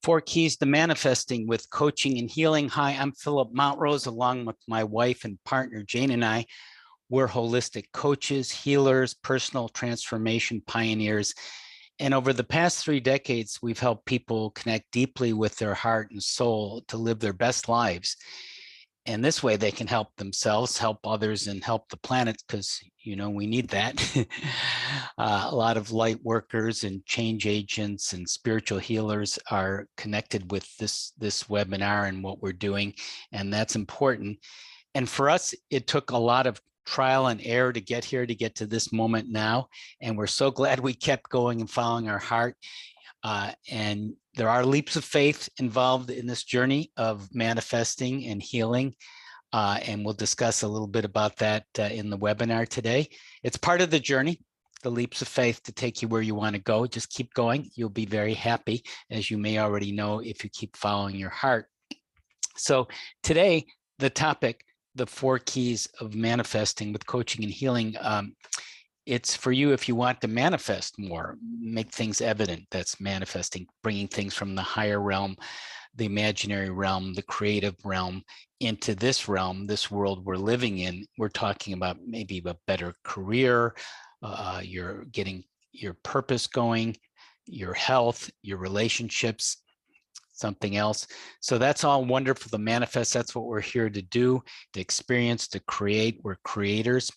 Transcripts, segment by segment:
4 Keys to Manifesting with Coaching and Healing. Hi, I'm Philip Montrose, along with my wife and partner, Jane, and I. We're holistic coaches, healers, personal transformation pioneers. And over the past 3 decades, we've helped people connect deeply with their heart and soul to live their best lives. And this way they can help themselves, help others, and help the planet, because, you know, we need that. A lot of light workers and change agents and spiritual healers are connected with this webinar and what we're doing, and that's important. And for us, it took a lot of trial and error to get here, to get to this moment now. And we're so glad we kept going and following our heart. And there are leaps of faith involved in this journey of manifesting and healing. And we'll discuss a little bit about that in the webinar today. It's part of the journey, the leaps of faith to take you where you want to go. Just keep going. You'll be very happy, as you may already know, if you keep following your heart. So today, the topic, the 4 keys of manifesting with coaching and healing. It's for you if you want to manifest more, make things evident. That's manifesting, bringing things from the higher realm, the imaginary realm, the creative realm into this realm, this world we're living in. We're talking about maybe a better career, you're getting your purpose going, your health, your relationships, something else. So that's all wonderful to manifest. That's what we're here to do, to experience, to create. We're creators.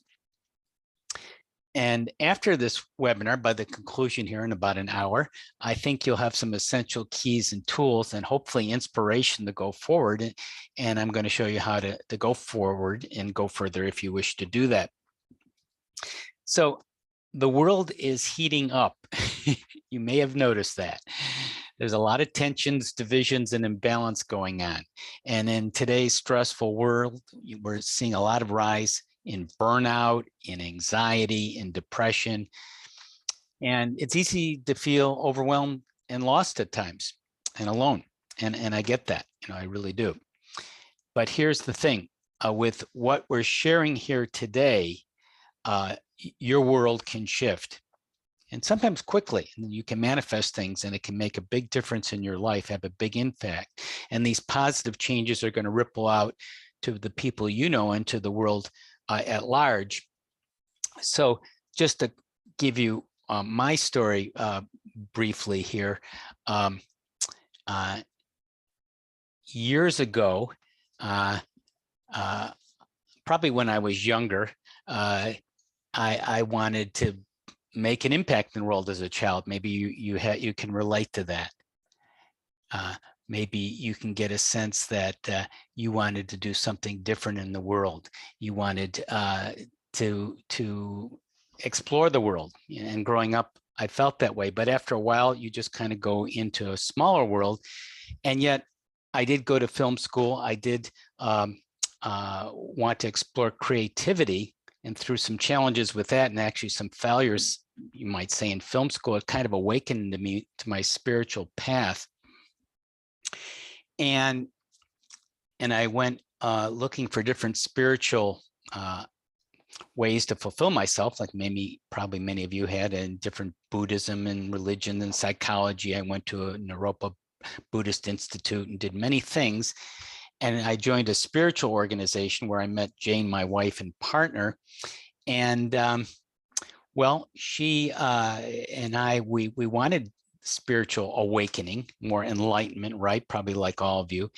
And after this webinar, by the conclusion here in about an hour, I think you'll have some essential keys and tools and hopefully inspiration to go forward. And I'm going to show you how to go forward and go further if you wish to do that. So the world is heating up. You may have noticed that. There's a lot of tensions, divisions, and imbalance going on. And in today's stressful world, we're seeing a lot of rise in burnout, in anxiety, in depression. And it's easy to feel overwhelmed and lost at times and alone. And I get that, you know, I really do. But here's the thing, with what we're sharing here today, your world can shift. And sometimes quickly, and you can manifest things and it can make a big difference in your life, have a big impact. And these positive changes are going to ripple out to the people you know and to the world at large. So just to give you my story briefly here, years ago, probably when I was younger, I wanted to make an impact in the world as a child. Maybe you can relate to that. Maybe you can get a sense that you wanted to do something different in the world. You wanted to explore the world. And growing up, I felt that way. But after a while, you just kind of go into a smaller world. And yet, I did go to film school. I did want to explore creativity. And through some challenges with that, and actually some failures, you might say, in film school, it kind of awakened me to my spiritual path. And I went looking for different spiritual ways to fulfill myself, like probably many of you had, in different Buddhism and religion and psychology. I went to a Naropa Buddhist Institute and did many things. And I joined a spiritual organization where I met Jane, my wife and partner. And well, she and I, we wanted spiritual awakening, more enlightenment, right? Probably like all of you.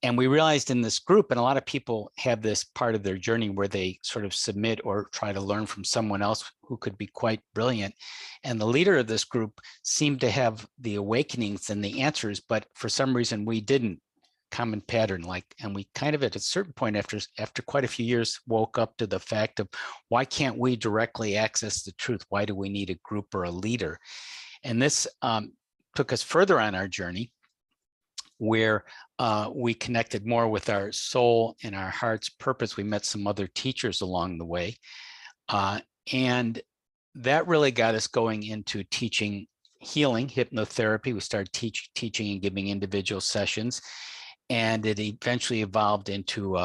And we realized in this group, and a lot of people have this part of their journey where they sort of submit or try to learn from someone else who could be quite brilliant. And the leader of this group seemed to have the awakenings and the answers, but for some reason we didn't. Common pattern, and we kind of at a certain point after quite a few years woke up to the fact of, why can't we directly access the truth? Why do we need a group or a leader? And this took us further on our journey, where we connected more with our soul and our heart's purpose. We met some other teachers along the way, and that really got us going into teaching healing, hypnotherapy. We started teaching and giving individual sessions. And it eventually evolved into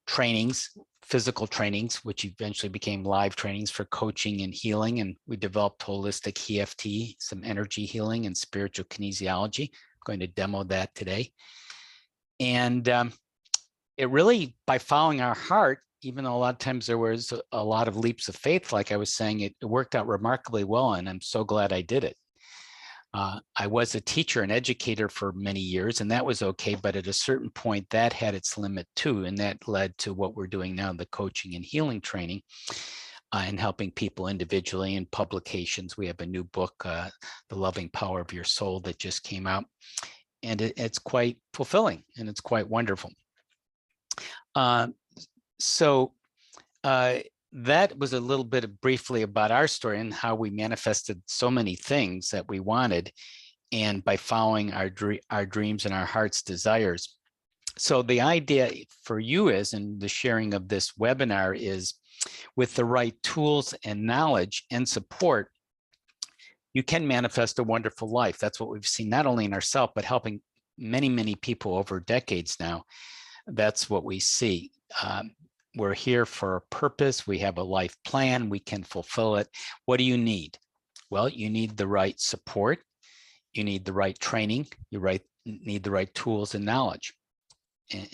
trainings, physical trainings, which eventually became live trainings for coaching and healing. And we developed holistic EFT, some energy healing and spiritual kinesiology. going to demo that today. And it really, by following our heart, even though a lot of times there was a lot of leaps of faith, like I was saying, it worked out remarkably well, and I'm so glad I did it. I was a teacher and educator for many years, and that was okay, but at a certain point that had its limit too, and that led to what we're doing now, the coaching and healing training, and helping people individually in publications. We have a new book, The Loving Power of Your Soul, that just came out, and it's quite fulfilling and it's quite wonderful. That was a little bit briefly about our story and how we manifested so many things that we wanted, and by following our dreams and our heart's desires. So the idea for you is, in the sharing of this webinar, is with the right tools and knowledge and support, you can manifest a wonderful life. That's what we've seen, not only in ourselves, but helping many, many people over decades now. That's what we see. We're here for a purpose. We have a life plan. We can fulfill it. What do you need? Well, you need the right support. You need the right training. You need the right tools and knowledge.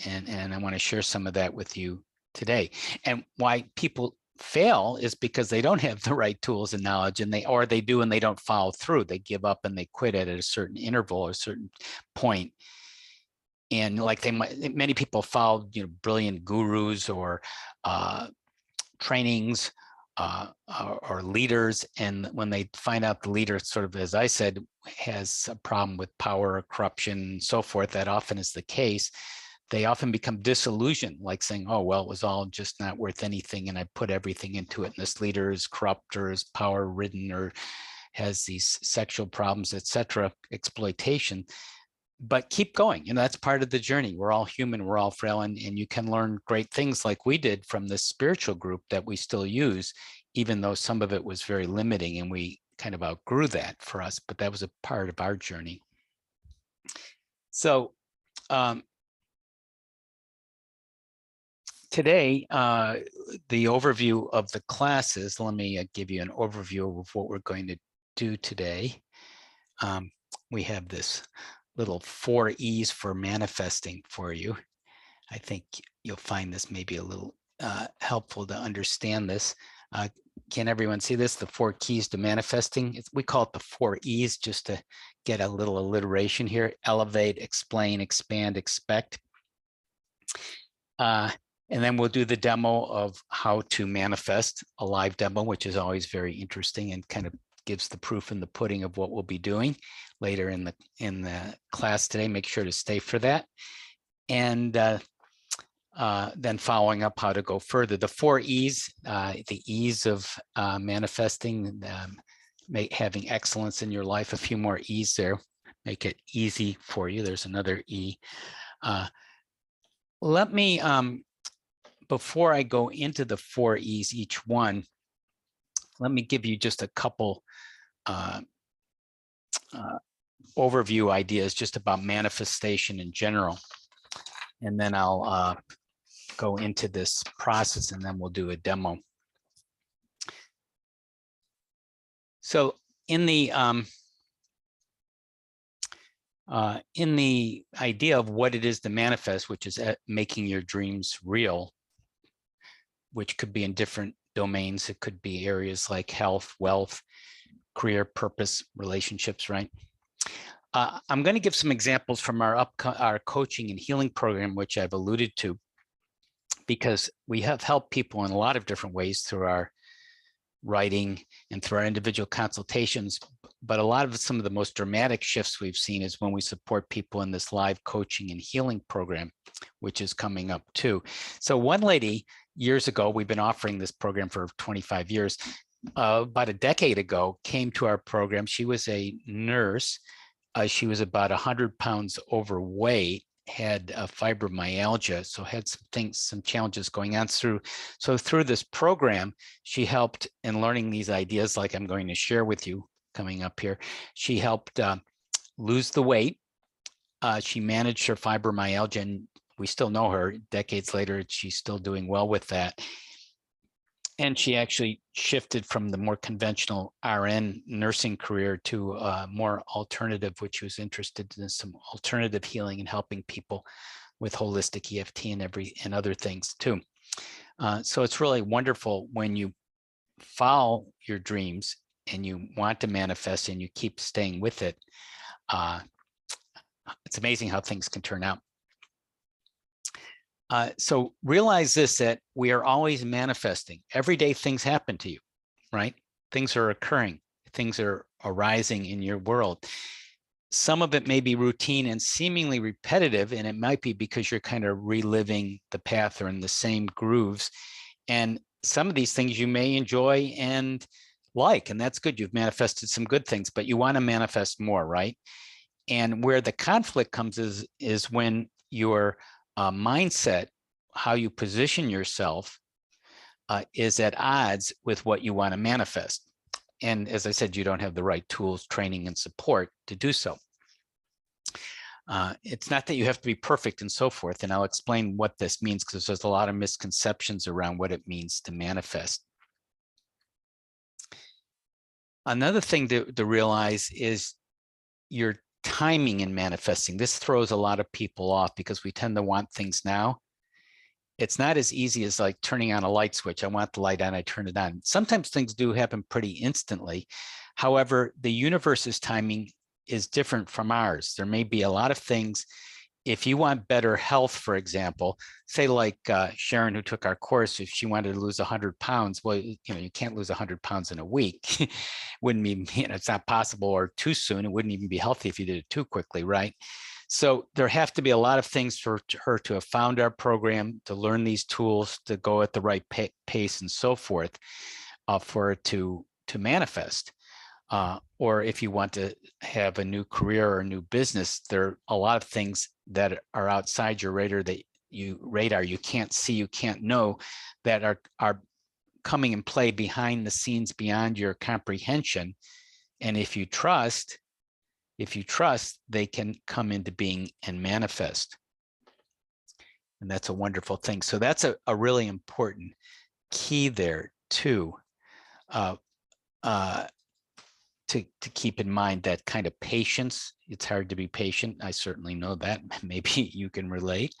And I want to share some of that with you today. And why people fail is because they don't have the right tools and knowledge, and they do and they don't follow through. They give up and they quit at a certain interval or a certain point. And like many people follow, brilliant gurus or trainings or leaders, and when they find out the leader, sort of, as I said, has a problem with power or corruption and so forth, that often is the case, they often become disillusioned, like saying, oh, well, it was all just not worth anything, and I put everything into it, and this leader is corrupt or is power ridden or has these sexual problems, etc., exploitation. But keep going, that's part of the journey. We're all human, we're all frail, and you can learn great things like we did from this spiritual group that we still use, even though some of it was very limiting and we kind of outgrew that for us, but that was a part of our journey. So today, the overview of the classes, let me give you an overview of what we're going to do today. We have this little 4 E's for manifesting for you. I think you'll find this maybe a little helpful to understand this. Can everyone see this? The 4 keys to manifesting. We call it the 4 E's just to get a little alliteration here. Elevate, explain, expand, expect. And then we'll do the demo of how to manifest, a live demo, which is always very interesting and kind of gives the proof in the pudding of what we'll be doing later in the class today. Make sure to stay for that. And then following up how to go further. The 4 E's, the E's of manifesting, having excellence in your life. A few more E's there. Make it easy for you. There's another E. Let me, before I go into the 4 E's, each one, let me give you just a couple overview ideas just about manifestation in general. And then I'll go into this process, and then we'll do a demo. So in the idea of what it is to manifest, which is making your dreams real, which could be in different domains. It could be areas like health, wealth, career, purpose, relationships, right? I'm going to give some examples from our coaching and healing program, which I've alluded to, because we have helped people in a lot of different ways through our writing and through our individual consultations. But a lot of some of the most dramatic shifts we've seen is when we support people in this live coaching and healing program, which is coming up too. So one lady, years ago, we've been offering this program for 25 years, about a decade ago, came to our program. She was a nurse. She was about 100 pounds overweight, had fibromyalgia, so had some challenges going on through this program. She helped in learning these ideas like I'm going to share with you coming up here. She helped lose the weight. She managed her fibromyalgia, and we still know her decades later. She's still doing well with that. And she actually shifted from the more conventional RN nursing career to more alternative, which was interested in some alternative healing and helping people with holistic EFT and other things too. So it's really wonderful when you follow your dreams and you want to manifest and you keep staying with it. It's amazing how things can turn out. So realize this, that we are always manifesting. Every day things happen to you, right? Things are occurring. Things are arising in your world. Some of it may be routine and seemingly repetitive, and it might be because you're kind of reliving the path or in the same grooves. And some of these things you may enjoy and like, and that's good. You've manifested some good things, but you want to manifest more, right? And where the conflict comes is when your mindset, how you position yourself, is at odds with what you want to manifest. And as I said, you don't have the right tools, training, and support to do so. It's not that you have to be perfect and so forth, and I'll explain what this means because there's a lot of misconceptions around what it means to manifest. Another thing to realize is your timing in manifesting. This throws a lot of people off because we tend to want things now. It's not as easy as like turning on a light switch. I want the light on, I turn it on. Sometimes things do happen pretty instantly. However, the universe's timing is different from ours. There may be a lot of things. If you want better health, for example, say like Sharon, who took our course, if she wanted to lose 100 pounds, well, you can't lose 100 pounds in a week. Wouldn't be, it's not possible, or too soon. It wouldn't even be healthy if you did it too quickly, right? So there have to be a lot of things for her to have found our program, to learn these tools, to go at the right pace and so forth, for it to manifest. Or if you want to have a new career or a new business, there are a lot of things that are outside your radar that you can't see, you can't know, that are coming in play behind the scenes beyond your comprehension. And if you trust, they can come into being and manifest. And that's a wonderful thing. So that's a really important key there too. To keep in mind that kind of patience. It's hard to be patient. I certainly know that. Maybe you can relate.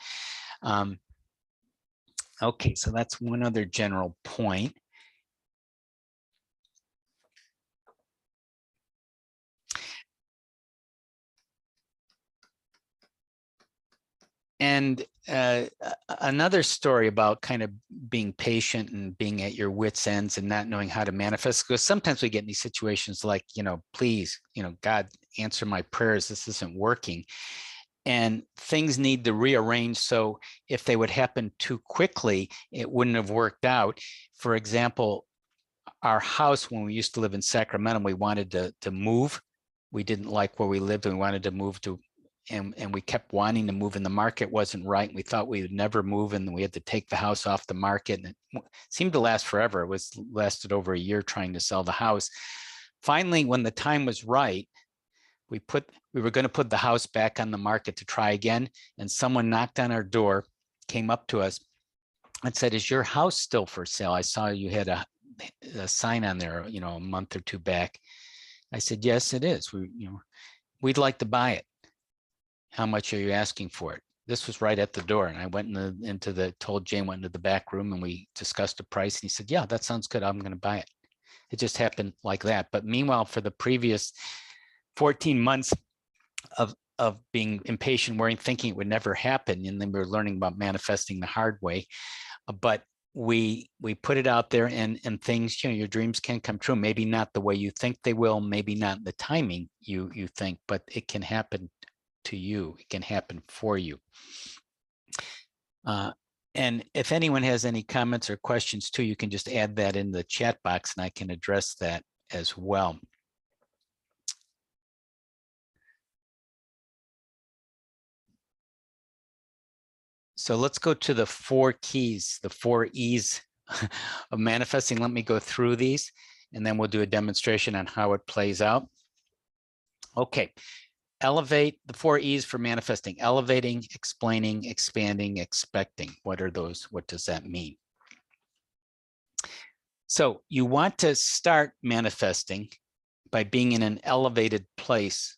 Okay, so that's one other general point. And another story about kind of being patient and being at your wits' ends and not knowing how to manifest, because sometimes we get in these situations like, please, God, answer my prayers. This isn't working. And things need to rearrange. So if they would happen too quickly, it wouldn't have worked out. For example, our house, when we used to live in Sacramento, we wanted to move. We didn't like where we lived, and we wanted to move to, and we kept wanting to move, and the market wasn't right. We thought we would never move, and we had to take the house off the market, and it seemed to last forever. It lasted over a year trying to sell the house. Finally, when the time was right, we were going to put the house back on the market to try again, and someone knocked on our door, came up to us and said, "Is your house still for sale? I saw you had a sign on there, a month or two back." I said, "Yes, it is. We'd like to buy it. How much are you asking for it?" This was right at the door, and I went told Jane, went into the back room, and we discussed the price, and he said, "Yeah, that sounds good. I'm going to buy it." It just happened like that. But meanwhile, for the previous 14 months of being impatient, worrying, thinking it would never happen, and then we were learning about manifesting the hard way. But we put it out there, and things, your dreams can come true. Maybe not the way you think they will, maybe not the timing you think, but it can happen to you. It can happen for you. And if anyone has any comments or questions too, you can just add that in the chat box and I can address that as well. So let's go to the 4 keys, the 4 E's of manifesting. Let me go through these, and then we'll do a demonstration on how it plays out. Okay, elevate, the 4 E's for manifesting: elevating, explaining, expanding, expecting. What are those? What does that mean? So you want to start manifesting by being in an elevated place,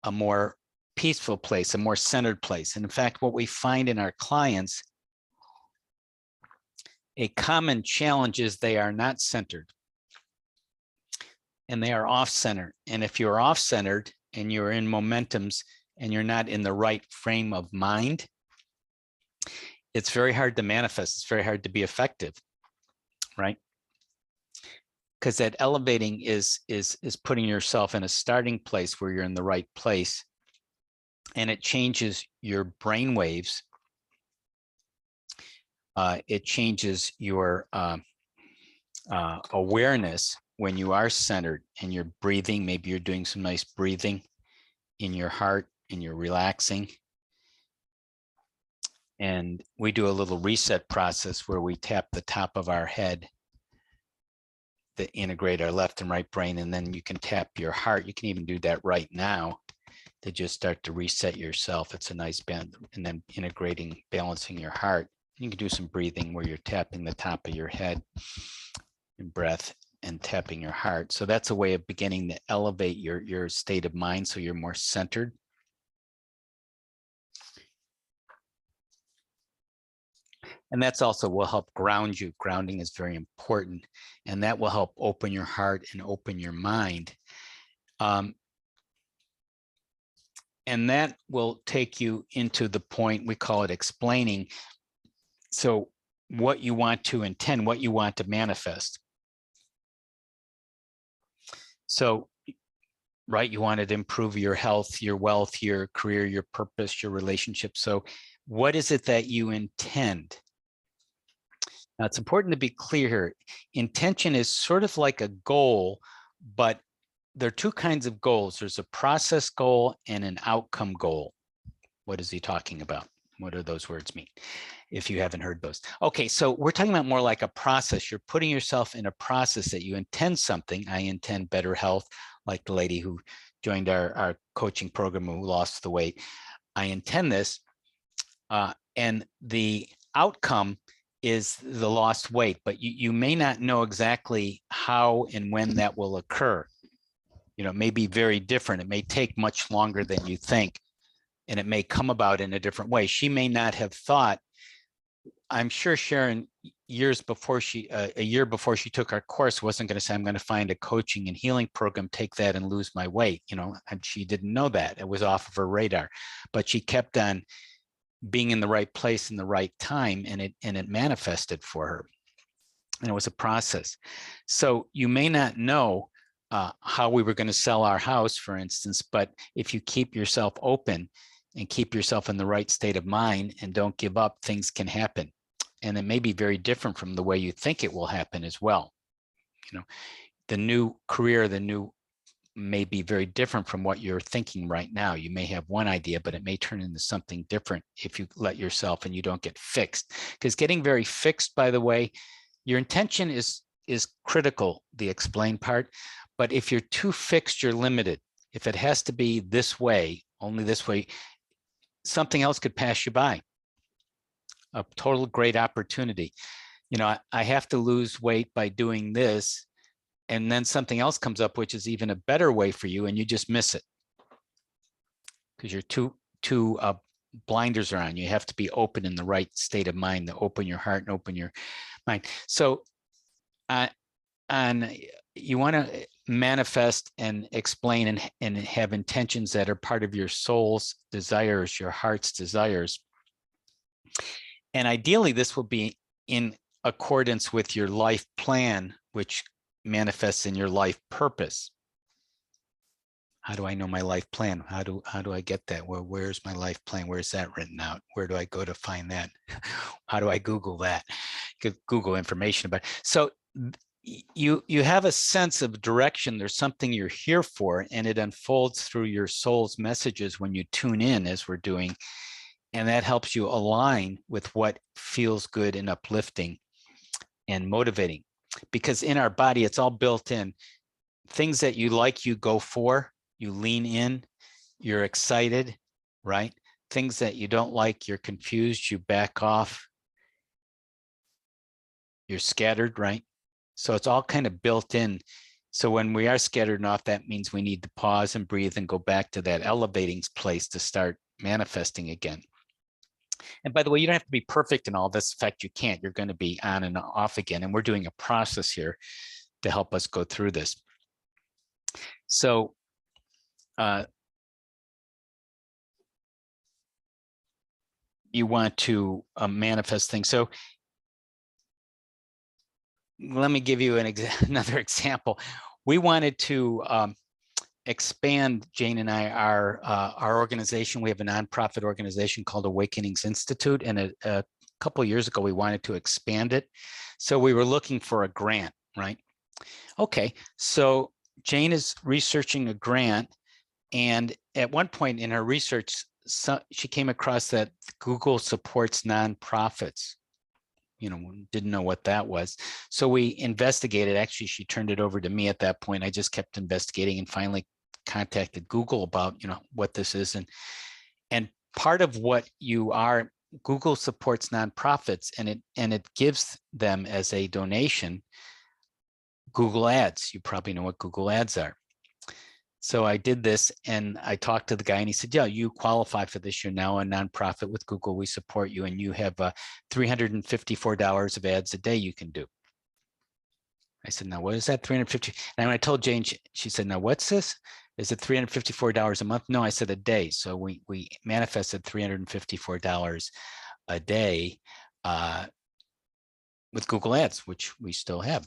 a more peaceful place, a more centered place. And in fact, what we find in our clients, a common challenge is they are not centered and they are off-centered. And if you're off-centered and you're in momentums and you're not in the right frame of mind, it's very hard to manifest. It's very hard to be effective, right? Because that elevating is putting yourself in a starting place where you're in the right place, and it changes your brain waves. It changes your awareness when you are centered and you're breathing. Maybe you're doing some nice breathing in your heart and you're relaxing. And we do a little reset process where we tap the top of our head to integrate our left and right brain, and then you can tap your heart. You can even do that right now to just start to reset yourself. It's a nice band, and then integrating, balancing your heart. You can do some breathing where you're tapping the top of your head and breath and tapping your heart. So that's a way of beginning to elevate your state of mind so you're more centered. And that's also will help ground you. Grounding is very important, and that will help open your heart and open your mind. And that will take you into the point, we call it explaining. So what you want to intend, what you want to manifest. So, right, you want to improve your health, your wealth, your career, your purpose, your relationship. So what is it that you intend? Now, it's important to be clear here. Intention is sort of like a goal, but there are two kinds of goals. There's a process goal and an outcome goal. What is he talking about? What do those words mean? If you haven't heard those. Okay, so we're talking about more like a process. You're putting yourself in a process that you intend something. I intend better health, like the lady who joined our coaching program who lost the weight. I intend this, and the outcome is the lost weight, but you may not know exactly how and when that will occur. You know, it may be very different. It may take much longer than you think, and it may come about in a different way. She may not have thought, I'm sure Sharon, years before a year before she took our course, wasn't going to say, I'm going to find a coaching and healing program, take that and lose my weight. You know, and she didn't know that. It was off of her radar, but she kept on being in the right place in the right time, and it manifested for her. And it was a process. So you may not know how we were going to sell our house, for instance, but if you keep yourself open and keep yourself in the right state of mind and don't give up, things can happen. And it may be very different from the way you think it will happen as well. You know, the new career, may be very different from what you're thinking right now. You may have one idea, but it may turn into something different if you let yourself and you don't get fixed. Because getting very fixed, by the way, your intention is critical, the explain part. But if you're too fixed, you're limited. If it has to be this way, only this way, something else could pass you by. A total great opportunity. You know, I have to lose weight by doing this, and then something else comes up, which is even a better way for you, and you just miss it because you're too blinders are on. You have to be open in the right state of mind, to open your heart and open your mind. So you want to manifest and explain and have intentions that are part of your soul's desires, your heart's desires. And ideally, this will be in accordance with your life plan, which manifests in your life purpose. How do I know my life plan? How do I get that? Well, where's my life plan? Where's that written out? Where do I go to find that? How do I Google that? Google information about it. So you have a sense of direction. There's something you're here for, and it unfolds through your soul's messages when you tune in, as we're doing. And that helps you align with what feels good and uplifting and motivating. Because in our body, it's all built in. Things that you like, you go for, you lean in, you're excited, right? Things that you don't like, you're confused, you back off, you're scattered, right? So it's all kind of built in. So when we are scattered off, that means we need to pause and breathe and go back to that elevating place to start manifesting again. And by the way, you don't have to be perfect in all this. In fact, you can't. You're going to be on and off again. And we're doing a process here to help us go through this. So you want to manifest things. So let me give you another example. We wanted to expand, Jane and I, our organization. We have a nonprofit organization called Awakenings Institute, and a couple of years ago, we wanted to expand it. So we were looking for a grant, right? Okay, so Jane is researching a grant, and at one point in her research, she came across that Google supports nonprofits. You know, didn't know what that was. So we investigated. Actually, she turned it over to me at that point. I just kept investigating and finally contacted Google about, you know, what this is. And part of what you are, Google supports nonprofits, and it gives them as a donation Google Ads. You probably know what Google Ads are. So I did this, and I talked to the guy, and he said, yeah, you qualify for this. You're now a nonprofit with Google. We support you, and you have $354 of ads a day you can do. I said, now what is that, 350? And when I told Jane, she said, now what's this? Is it $354 a month? No, I said a day. So we manifested $354 a day with Google Ads, which we still have.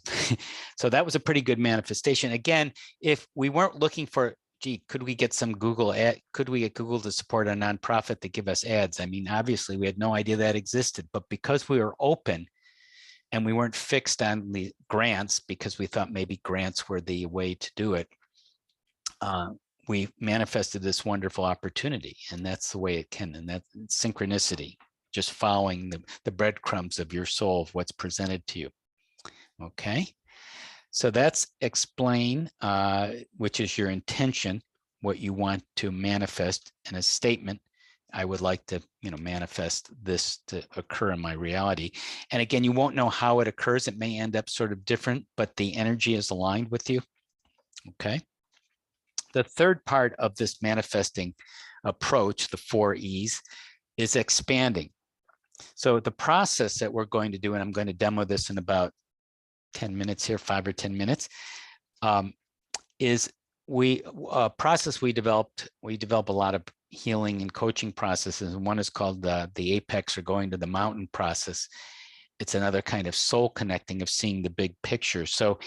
So that was a pretty good manifestation. Again, if we weren't looking for, gee, could we get some Google ad? Could we get Google to support a nonprofit to give us ads? I mean, obviously we had no idea that existed, but because we were open and we weren't fixed on the grants because we thought maybe grants were the way to do it, we manifested this wonderful opportunity, and that's the way it can, and that's synchronicity. Just following the breadcrumbs of your soul of what's presented to you. Okay, so that's explain, which is your intention, what you want to manifest in a statement. I would like to, you know, manifest this to occur in my reality. And again, you won't know how it occurs. It may end up sort of different, but the energy is aligned with you. Okay. The third part of this manifesting approach, the 4 E's, is expanding. So the process that we're going to do, and I'm going to demo this in about 10 minutes here, 5 or 10 minutes, is a process we developed. We develop a lot of healing and coaching processes. And one is called the Apex, or going to the mountain process. It's another kind of soul connecting, of seeing the big picture. So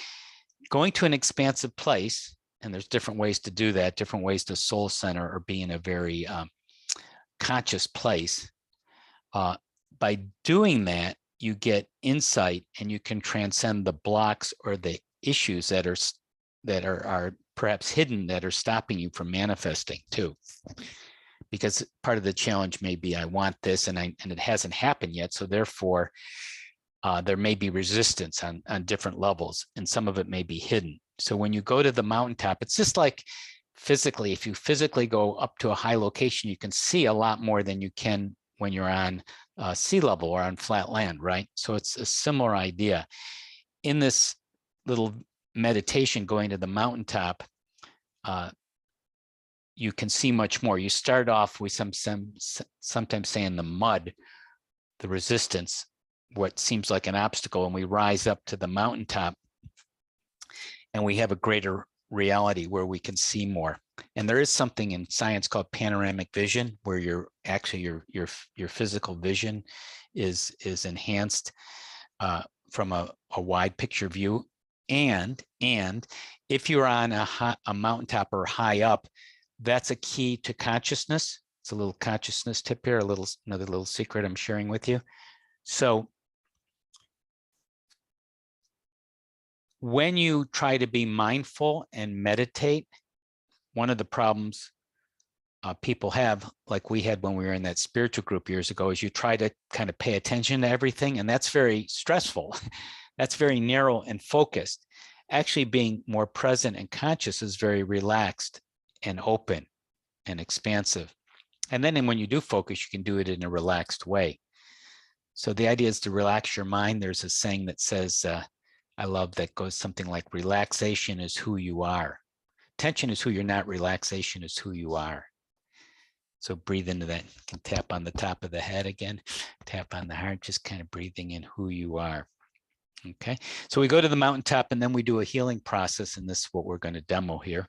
going to an expansive place, and there's different ways to do that, different ways to soul center or be in a very conscious place. By doing that, you get insight, and you can transcend the blocks or the issues that are perhaps hidden, that are stopping you from manifesting too. Because part of the challenge may be, I want this, and it hasn't happened yet, so therefore there may be resistance on different levels, and some of it may be hidden. So when you go to the mountaintop, it's just like physically, if you physically go up to a high location, you can see a lot more than you can when you're on sea level or on flat land, right? So it's a similar idea. In this little meditation, going to the mountaintop, you can see much more. You start off with sometimes saying the mud, the resistance, what seems like an obstacle, and we rise up to the mountaintop, and we have a greater reality where we can see more. And there is something in science called panoramic vision, where your physical vision is enhanced from a wide picture view. And if you're on a mountaintop or high up, that's a key to consciousness. It's a little consciousness tip here, another little secret I'm sharing with you. So when you try to be mindful and meditate, one of the problems people have, like we had when we were in that spiritual group years ago, is you try to kind of pay attention to everything, and that's very stressful. That's very narrow and focused. Actually, being more present and conscious is very relaxed and open and expansive. And then when you do focus, you can do it in a relaxed way. So the idea is to relax your mind. There's a saying that says, I love that goes something like relaxation is who you are. Tension is who you're not. Relaxation is who you are. So breathe into that. You can tap on the top of the head again, tap on the heart, just kind of breathing in who you are. Okay, so we go to the mountaintop and then we do a healing process, and this is what we're going to demo here.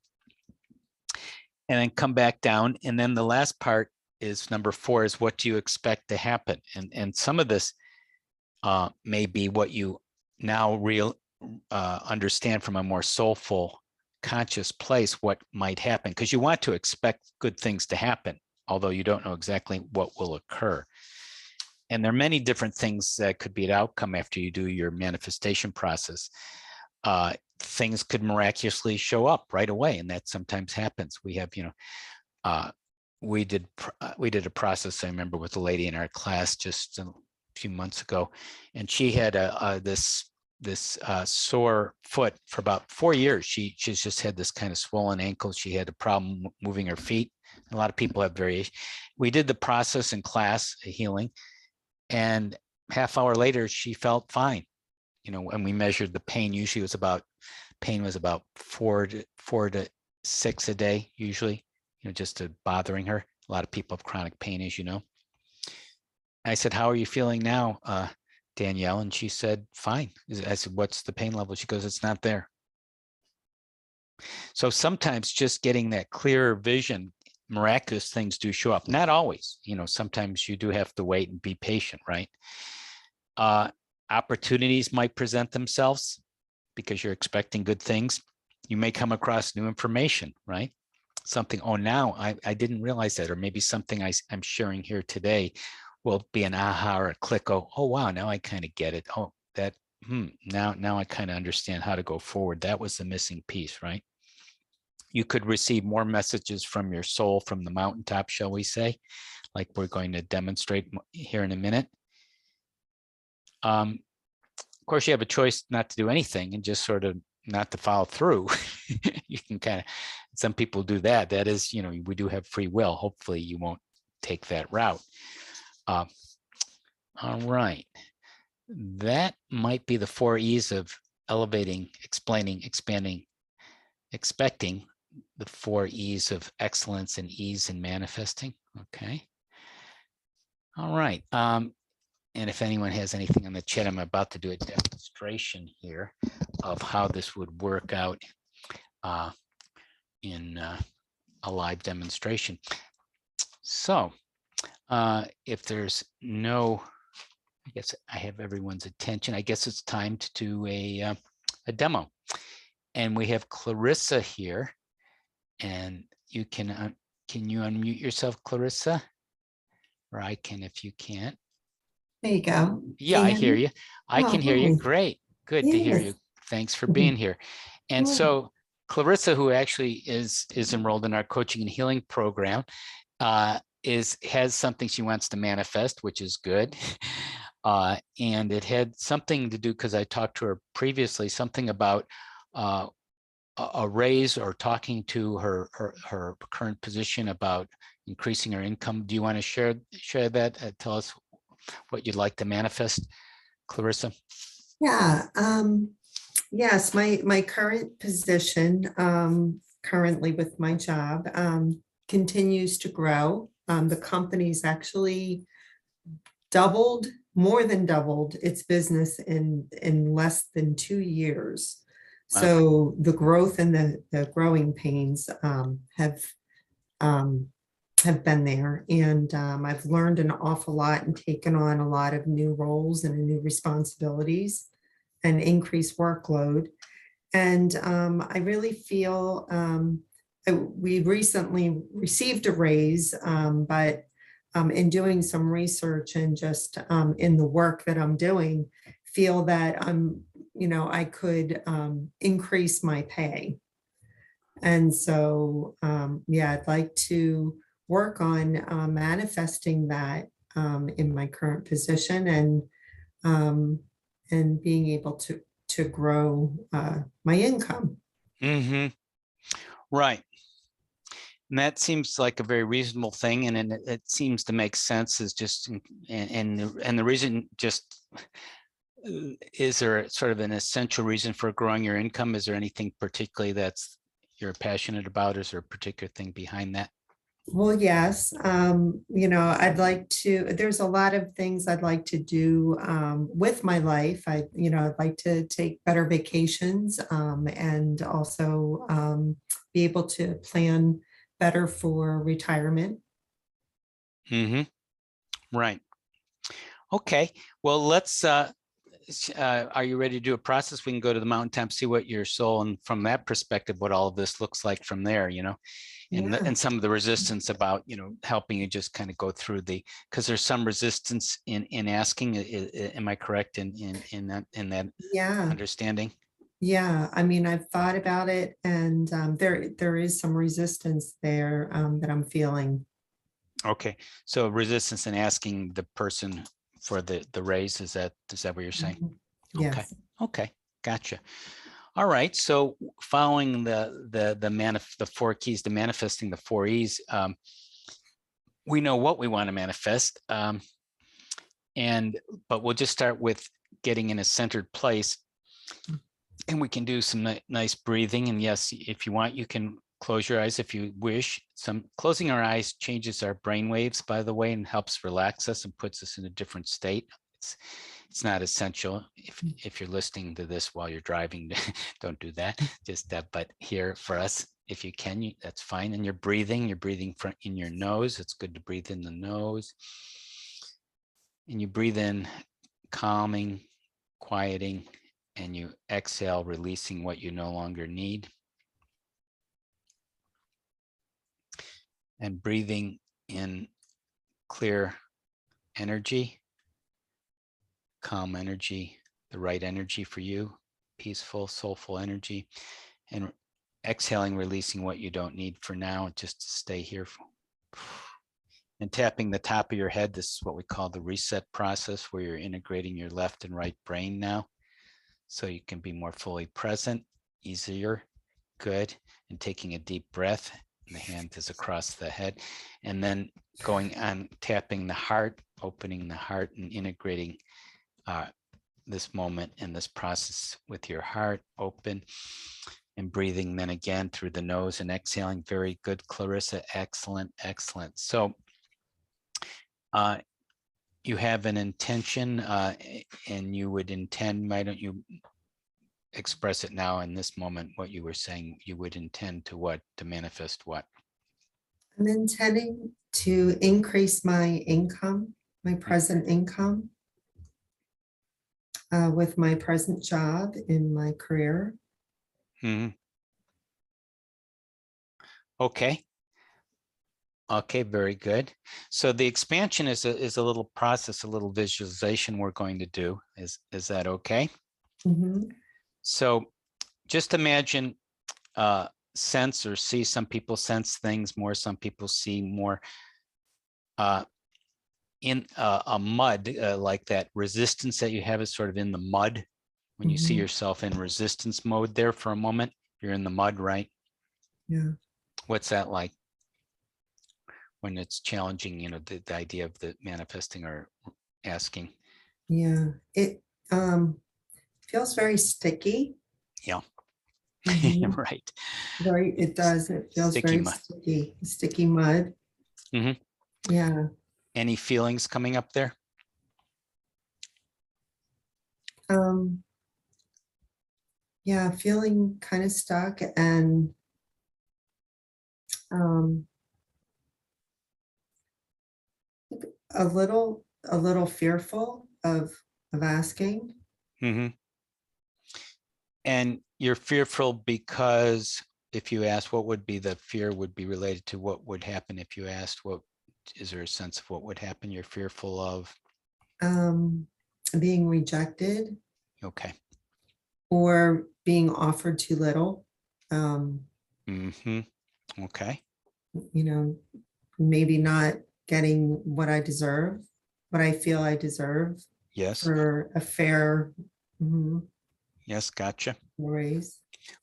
And then come back down. And then the last part is number 4 is what do you expect to happen? And some of this may be what you now understand from a more soulful, conscious place what might happen, because you want to expect good things to happen, although you don't know exactly what will occur. And there are many different things that could be an outcome after you do your manifestation process. Things could miraculously show up right away, and that sometimes happens. We have, we did a process, I remember, with a lady in our class just a few months ago, and she had this sore foot for about 4 years. She's just had this kind of swollen ankle. She had a problem moving her feet. A lot of people have variation. We did the process in class, healing, and half hour later, she felt fine. When we measured the pain, usually pain was about 4 to 6 a day, usually, just bothering her. A lot of people have chronic pain, as you know. I said, how are you feeling now, Danielle? And she said, fine. I said, what's the pain level? She goes, it's not there. So sometimes just getting that clearer vision, miraculous things do show up. Not always, sometimes you do have to wait and be patient, right? Opportunities might present themselves because you're expecting good things. You may come across new information, right? Something, oh, now I didn't realize that, or maybe something I'm sharing here today will be an aha or a click. Oh wow, now I kind of get it. Oh, that, now I kind of understand how to go forward. That was the missing piece, right? You could receive more messages from your soul from the mountaintop, shall we say, like we're going to demonstrate here in a minute. Of course, you have a choice not to do anything and just sort of not to follow through. You can kind of, some people do that. That is, we do have free will. Hopefully you won't take that route. All right. That might be the 4 E's of elevating, explaining, expanding, expecting, the 4 E's of excellence and ease in manifesting. Okay. All right. And if anyone has anything on the chat, I'm about to do a demonstration here of how this would work out in a live demonstration. So if there's no, I guess I have everyone's attention. I guess it's time to do a demo. And we have Clarissa here. And you can you unmute yourself, Clarissa? Or I can if you can't. There you go. Yeah, I hear you. I can hear you. Great. Good to hear you. Thanks for being here. And so Clarissa, who actually is enrolled in our coaching and healing program, has something she wants to manifest, which is good. And it had something to do, because I talked to her previously, something about a raise or talking to her current position about increasing her income. Do you want to share that? Tell us what you'd like to manifest, Clarissa. Yeah. Yes, my current position, currently with my job, continues to grow. The company's actually more than doubled its business in less than 2 years. Wow. So the growth and the growing pains have been there, and I've learned an awful lot and taken on a lot of new roles and new responsibilities and increased workload. And I really feel we recently received a raise, but in doing some research and just in the work that I'm doing, feel that I could increase my pay. And so, yeah, I'd like to work on manifesting that in my current position, and being able to grow my income. Mm-hmm. Right. And that seems like a very reasonable thing, and it seems to make sense. Is just and the reason, just is there sort of an essential reason for growing your income? Is there anything particularly that's you're passionate about? Is there a particular thing behind that? Well, yes, I'd like to, there's a lot of things I'd like to do with my life. I'd like to take better vacations and also be able to plan better for retirement. Mm-hmm. Right. Okay. Well, let's are you ready to do a process? We can go to the mountaintop, see what your soul, and from that perspective, what all of this looks like from there, Yeah, and some of the resistance about, helping you just kind of go through because there's some resistance in asking. Am I correct in that yeah, understanding? yeah. I mean, I've thought about it, and there is some resistance there that I'm feeling. Okay. So resistance in asking the person for the raise, is that what you're saying? Mhm. Okay. Yes. Okay. Gotcha. All right. So following the four keys to manifesting, the four E's, we know what we want to manifest. But we'll just start with getting in a centered place, and we can do some nice breathing. And yes, if you want, you can close your eyes if you wish. Some closing our eyes changes our brain waves, by the way, and helps relax us and puts us in a different state. It's not essential if you're listening to this while you're driving. Don't do that. Just but here for us, if you can, that's fine. And you're breathing in your nose. It's good to breathe in the nose, and you breathe in, calming, quieting, and you exhale, releasing what you no longer need. And breathing in clear energy, calm energy, the right energy for you, peaceful, soulful energy, and exhaling, releasing what you don't need for now, just to stay here. And tapping the top of your head, this is what we call the reset process, where you're integrating your left and right brain now, so you can be more fully present, easier, good, and taking a deep breath. And the hand is across the head, and then going on tapping the heart, opening the heart, and integrating this moment and this process with your heart open, and breathing then again through the nose and exhaling. Very good, Clarissa. Excellent, excellent. So you have an intention, and you would intend, why don't you express it now in this moment, what you were saying you would intend to what, to manifest what? I'm intending to increase my income, my present income, with my present job in my career. Mm-hmm. Okay. Okay, very good. So the expansion is a little process, a little visualization we're going to do. Is that okay? Mhm. So just imagine, sense or see, some people sense things more, some people see more, in a mud, like that resistance that you have is sort of in the mud. When you see Mhm. yourself in resistance mode there for a moment, you're in the mud, right? Yeah, What's that like when it's challenging, the idea of the manifesting or asking? yeah. It feels very sticky. Yeah. Mhm. Right. Very, it does. It feels Sticky very mud. sticky, sticky mud. Mhm. Yeah. Any feelings coming up there? Um, yeah, feeling kind of stuck and um a little fearful of asking. Mhm. And you're fearful because if you asked, what would be the fear would be related to what would happen if you asked? What is there a sense of what would happen you're fearful of? Um, being rejected Okay. or being offered too little. Um, Mm-hmm. Okay. you know, maybe not getting what I deserve, what I feel I deserve Yes. for a fair mhm, Yes. Gotcha. raise.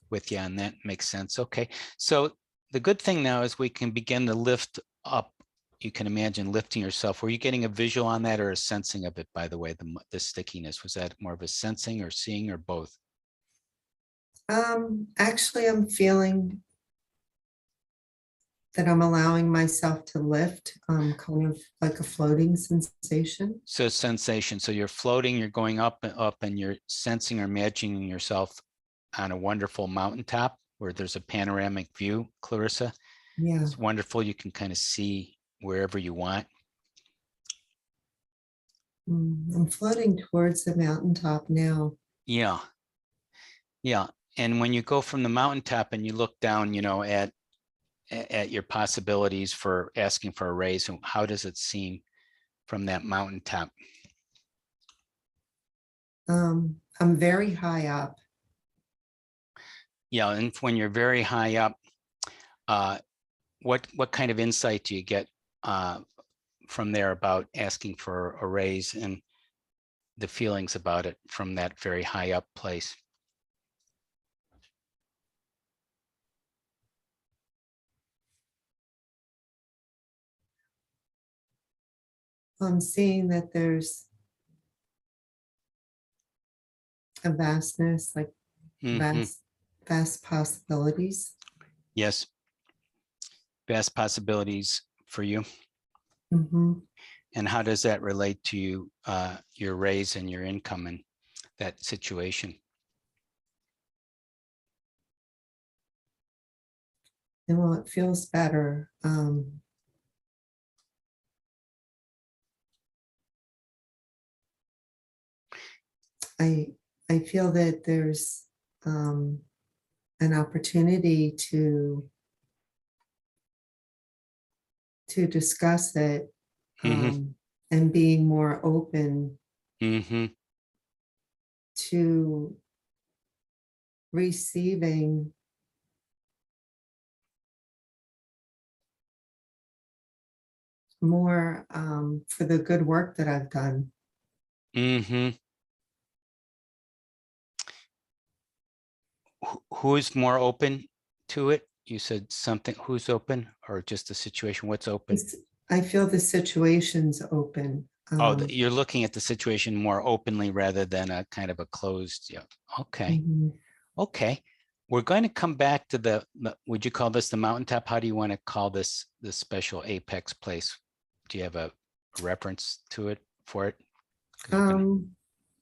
With you on that. Makes sense. Okay. So the good thing now is we can begin to lift up you can imagine lifting yourself. Were you getting a visual on that or a sensing of it, by the way, the stickiness? Was that more of a sensing or seeing or both? Actually, I'm feeling that I'm allowing myself to lift, kind of like a floating sensation. So sensation. So you're floating, you're going up and up, and you're sensing or imagining yourself on a wonderful mountaintop where there's a panoramic view, Clarissa. Yeah, It's wonderful. You can kind of see wherever you want. I'm floating towards the mountaintop now. Yeah. Yeah. And when you go from the mountaintop and you look down, you know, at your possibilities for asking for a raise, and how does it seem from that mountaintop? I'm very high up. Yeah. And when you're very high up, what kind of insight do you get from there about asking for a raise and the feelings about it from that very high up place? I'm seeing that there's a vastness, like Mhm. vast possibilities. Yes. Best possibilities for you. Mhm. And how does that relate to you, your raise and your income in that situation? And well, it feels better. I I feel that there's an opportunity to discuss it, Mm-hmm. and being more open Mm-hmm. to receiving more, for the good work that I've done. Mm-hmm. Who's more open to it? You said something. Who's open, or just the situation? What's open? I feel the situation's open. Oh, you're looking at the situation more openly rather than a kind of a closed. Yeah. Okay. Mhm. Okay. We're going to come back to would you call this the mountaintop? How do you want to call this special apex place? Do you have a reference to it for it? 'Cause we're gonna,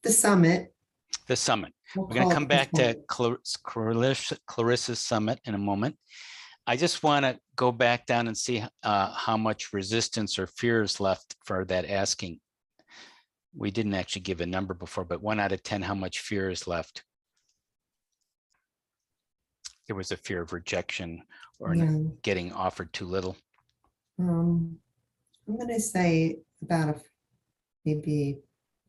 The summit, the summit. we'll We're going to call come it the back to summit. Clarissa's summit in a moment. I just want to go back down and see how much resistance or fear is left for that asking. We didn't actually give a number before, but 1 out of 10, how much fear is left? There was a fear of rejection or Yeah. getting offered too little. I'm gonna say about maybe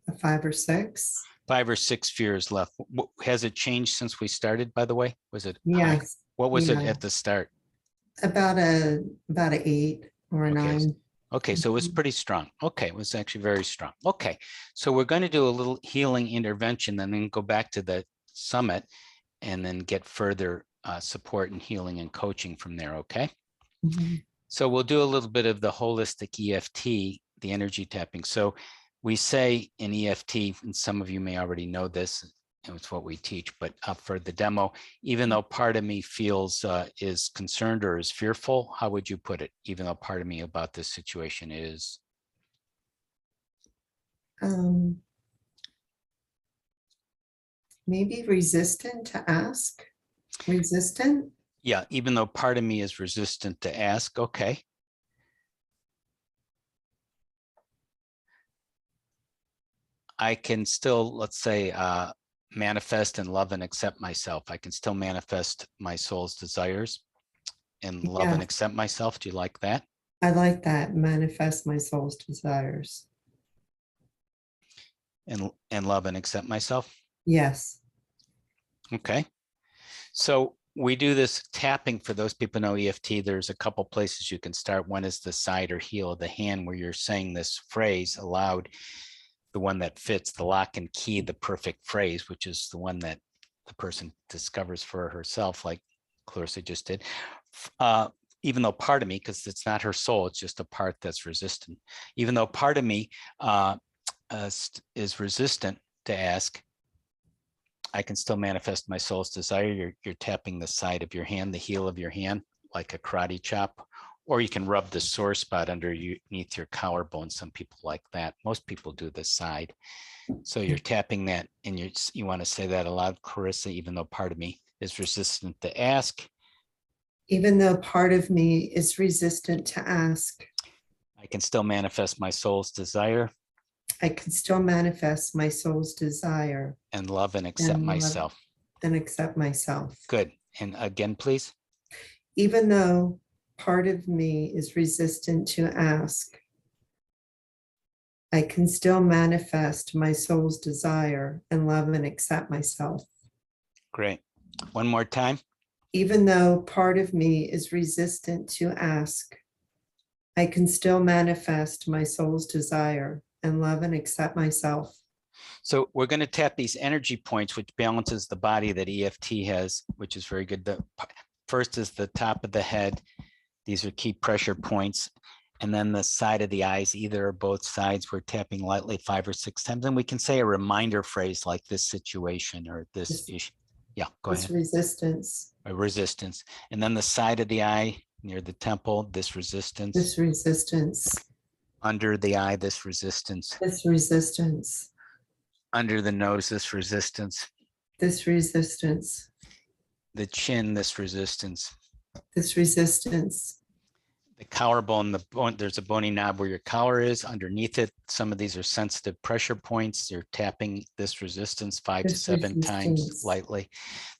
a 5 or 6. 5 or 6 fears left. Has it changed since we started, by the way? Was it high? Yes, What was it yeah, at the start? about a 8 or a Okay. 9. Okay, so it was Mhm. pretty strong. Okay, it was actually very strong. Okay, so we're going to do a little healing intervention and then go back to the summit and then get further support and healing and coaching from there, okay? Mhm. So we'll do a little bit of the holistic EFT, the energy tapping. So we say in EFT, and some of you may already know this, and it's what we teach, but for the demo, even though part of me feels is concerned or is fearful, how would you put it? Even though part of me about this situation is? Um, Maybe resistant to ask, resistant. Yeah, even though part of me is resistant to ask, okay. I can still, let's say, manifest and love and accept myself. I can still manifest my soul's desires and love and Yeah, accept myself. Do you like that? I like that. Manifest my soul's desires. And love and accept myself. Yes. Okay. So we do this tapping for those people who know EFT. There's a couple places you can start. One is the side or heel of the hand where you're saying this phrase aloud, the one that fits the lock and key, the perfect phrase, which is the one that the person discovers for herself, like Clarissa just did. even though part of me, because it's not her soul, it's just a part that's resistant. Even though part of me is resistant to ask, I can still manifest my soul's desire. You're tapping the side of your hand, the heel of your hand, like a karate chop, or you can rub the sore spot underneath your collarbone. Some people like that. Most people do the side. So you're tapping that, and you want to say that aloud, Clarissa, even though part of me is resistant to ask. Even though part of me is resistant to ask, I can still manifest my soul's desire. I can still manifest my soul's desire And love and accept myself. And accept myself. Good. And again, please. Even though part of me is resistant to ask, I can still manifest my soul's desire and love and accept myself. Great. One more time. Even though part of me is resistant to ask, I can still manifest my soul's desire and love and accept myself. So we're going to tap these energy points, which balances the body that EFT has, which is very good. The first is the top of the head. These are key pressure points. And then the side of the eyes, either or both sides, we're tapping lightly 5 or 6 times. And we can say a reminder phrase like this situation or this issue. Yeah, go ahead. Resistance. A resistance. And then the side of the eye near the temple, this resistance. This resistance. Under the eye, this resistance. This resistance. Under the nose, this resistance. This resistance. The chin, this resistance. This resistance. The collarbone, there's a bony knob where your collar is. Underneath it, some of these are sensitive pressure points. You're tapping this resistance 5 to 7 times lightly.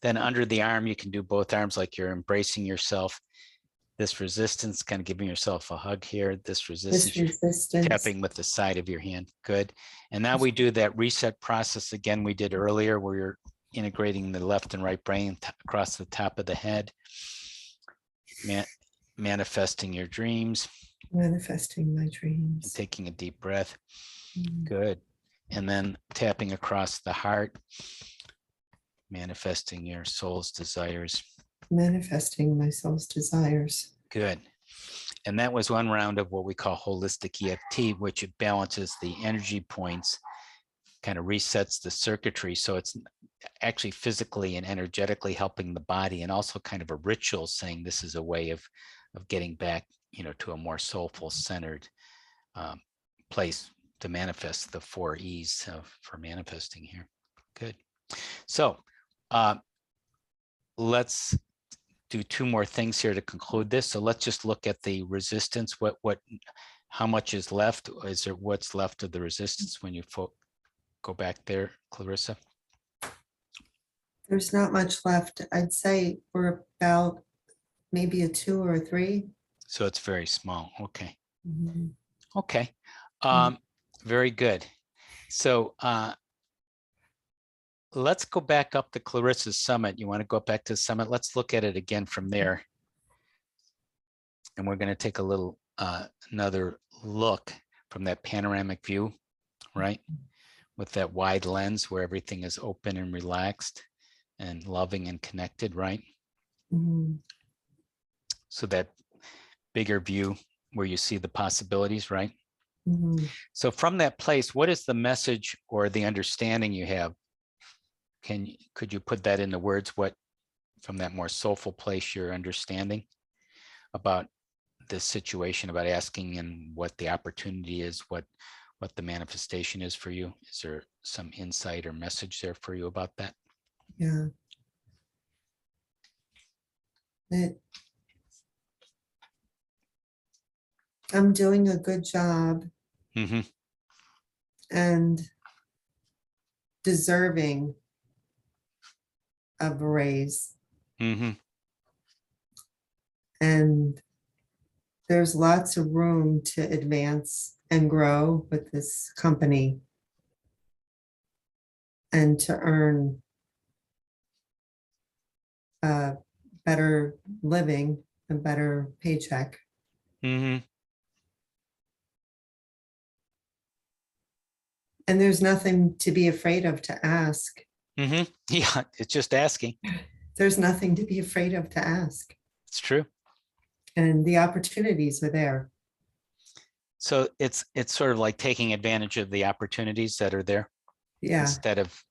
Then under the arm, you can do both arms like you're embracing yourself. This resistance, kind of giving yourself a hug here. This resistance, tapping with the side of your hand. Good. And now we do that reset process again we did earlier, where you're integrating the left and right brain across the top of the head. Manifesting your dreams. Manifesting my dreams. And taking a deep breath. Good. And then tapping across the heart. Manifesting your soul's desires. Manifesting my soul's desires. Good. And that was one round of what we call holistic EFT, which it balances the energy points, kind of resets the circuitry. So it's actually physically and energetically helping the body, and also kind of a ritual saying this is a way of getting back, to a more soulful centered place to manifest the 4 E's for manifesting here. Good. So let's do 2 more things here to conclude this. So let's just look at the resistance. How much is left? Is there what's left of the resistance when you go back there, Clarissa? There's not much left. I'd say we're about maybe a 2 or a 3. So it's very small. Okay. Mm-hmm. Okay. Very good. So let's go back up to Clarissa's summit. You want to go back to the summit? Let's look at it again from there. And we're going to take a little another look from that panoramic view, right? With that wide lens where everything is open and relaxed and loving and connected, right? Mm-hmm. So that bigger view where you see the possibilities, right? Mm-hmm. So from that place, what is the message or the understanding you have? Could you put that into words, what from that more soulful place you're understanding about this situation, about asking and what the opportunity is, what the manifestation is for you? Is there some insight or message there for you about that? Yeah. I'm doing a good job and deserving of a raise. And there's lots of room to advance and grow with this company and to earn a better living, a better paycheck. And there's nothing to be afraid of to ask. Yeah, it's just asking. There's nothing to be afraid of to ask. It's true. and the opportunities are there. So it's sort of like taking advantage of the opportunities that are there Yeah, instead of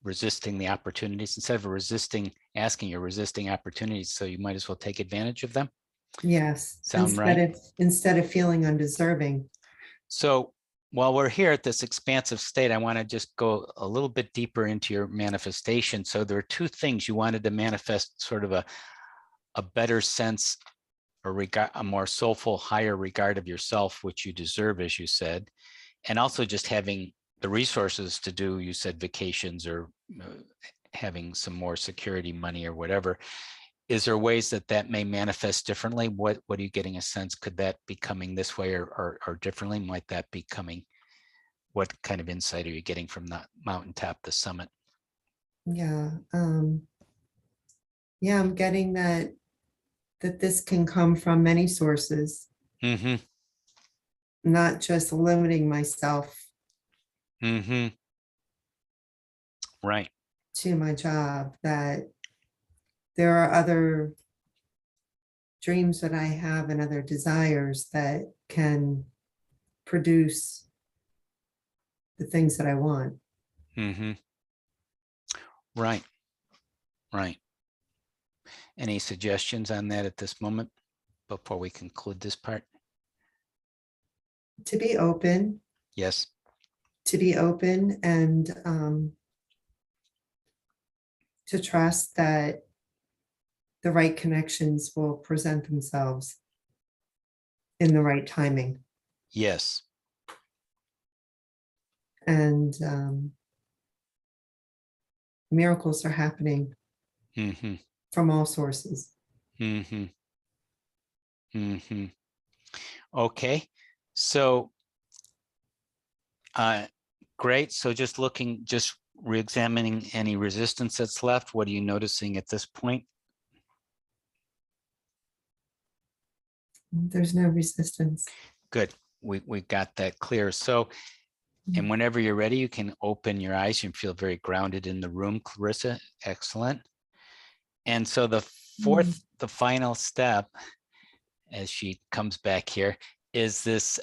resisting the opportunities. Instead of resisting asking, you're resisting opportunities. So you might as well take advantage of them. yes. Sound right? Instead of feeling undeserving. So while we're here at this expansive state, I want to just go a little bit deeper into your manifestation. So there are two things you wanted to manifest: sort of a better sense or regard, a more soulful, higher regard of yourself, which you deserve, as you said, and also just having the resources to do, you said, vacations or having some more security money or whatever. Is there ways that that may manifest differently? What are you getting a sense? Could that be coming this way or differently? Might that be coming? What kind of insight are you getting from the mountaintop, the summit? Yeah. Yeah, I'm getting that this can come from many sources, Mm-hmm. not just limiting myself Mm-hmm. Right. to my job, that there are other dreams that I have and other desires that can produce the things that I want. Mm-hmm. Right. Right. Any suggestions on that at this moment before we conclude this part? To be open, Yes. and to trust that the right connections will present themselves in the right timing. Yes. And miracles are happening Mm-hmm. from all sources. Mm-hmm. Mm-hmm. Okay. So great. So just re-examining any resistance that's left. What are you noticing at this point? There's no resistance. Good. We got that clear. So, and whenever you're ready, you can open your eyes. You feel very grounded in the room, Clarissa. Excellent. And so the final step, as she comes back here, is this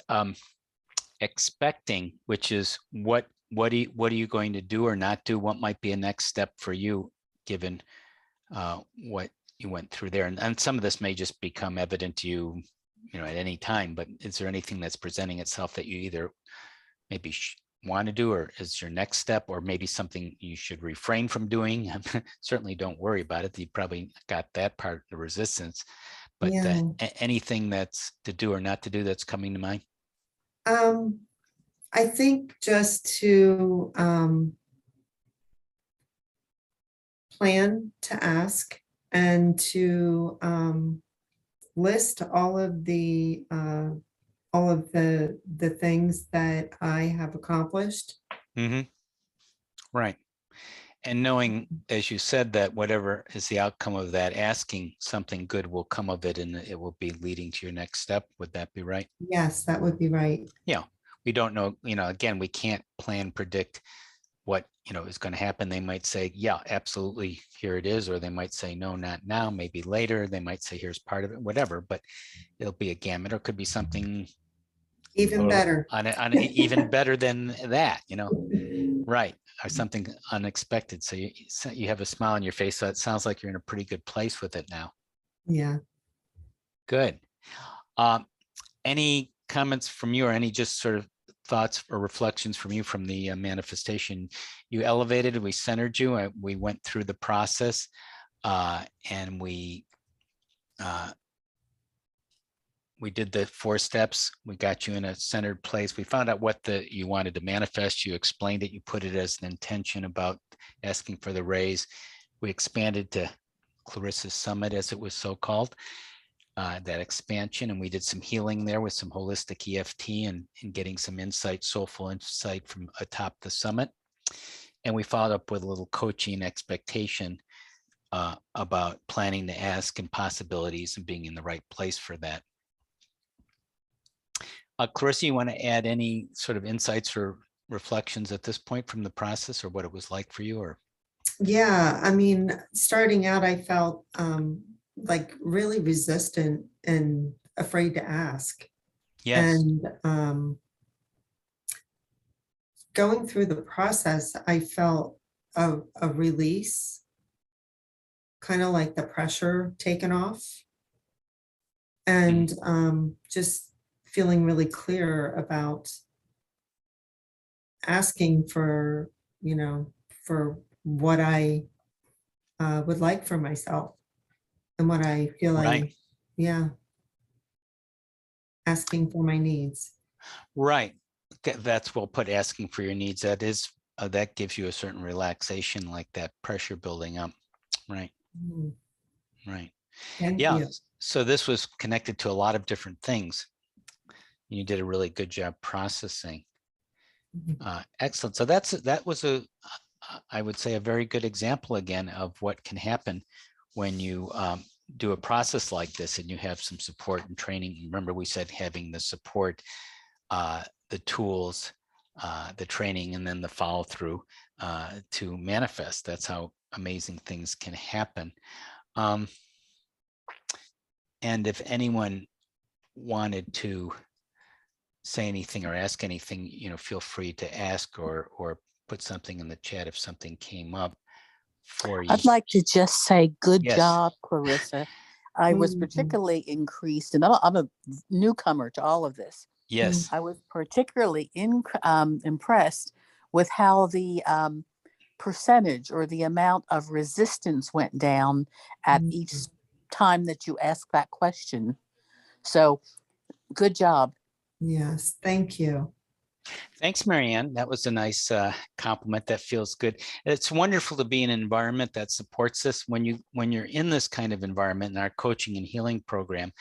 expecting, which is what are you going to do or not do? What might be a next step for you, given what you went through there? And some of this may just become evident to you, at any time. But is there anything that's presenting itself that you either maybe want to do, or is your next step, or maybe something you should refrain from doing? Certainly don't worry about it. You probably got that part of the resistance, but Yeah. anything that's to do or not to do that's coming to mind? I think just to plan to ask and to list all of the things that I have accomplished. Mm-hmm. Right. And knowing, as you said, that whatever is the outcome of that asking, something good will come of it and it will be leading to your next step. Would that be right? Yes, that would be right. Yeah. We don't know, again, we can't predict what, is going to happen. They might say, yeah, absolutely, here it is. Or they might say, no, not now, maybe later. They might say, here's part of it, whatever, but it'll be a gamut, or it could be something Even better. on even better than that, right, or something unexpected. So you have a smile on your face, so it sounds like you're in a pretty good place with it now. Yeah. Good. Any comments from you, or any just sort of thoughts or reflections from you from the manifestation? You elevated, we centered you, we went through the process, and we did the 4 steps. We got you in a centered place. We found out what you wanted to manifest. You explained it. You put it as an intention about asking for the raise. We expanded to Clarissa's Summit, as it was so called, that expansion. And we did some healing there with some holistic EFT and getting some insight, soulful insight from atop the summit. And we followed up with a little coaching expectation about planning to ask and possibilities and being in the right place for that. Clarissa, you want to add any sort of insights or reflections at this point from the process, or what it was like for you? Or Yeah, I mean, starting out, I felt like really resistant and afraid to ask. Yes. And going through the process, I felt a release, kind of like the pressure taken off, and just feeling really clear about asking for, for what I would like for myself and what I feel Right. yeah, asking for my needs. Right. That's well put, asking for your needs. That is, that gives you a certain relaxation, like that pressure building up. Right. Mm, Right. thank Yeah. you. So this was connected to a lot of different things. You did a really good job processing. Excellent. So that was I would say, a very good example again of what can happen when you do a process like this and you have some support and training. Remember, we said having the support, the tools, the training, and then the follow through to manifest. That's how amazing things can happen. And if anyone wanted to say anything or ask anything, feel free to ask or put something in the chat if something came up for you. I'd like to just say good Yes. job, Clarissa. I was Mhm. particularly increased, and I'm a newcomer to all of this. Yes. I was particularly impressed with how the percentage or the amount of resistance went down at each time that you asked that question. So good job. Yes, thank you. Thanks, Marianne. That was a nice compliment. That feels good. It's wonderful to be in an environment that supports this. When you're in this kind of environment, in our coaching and healing program,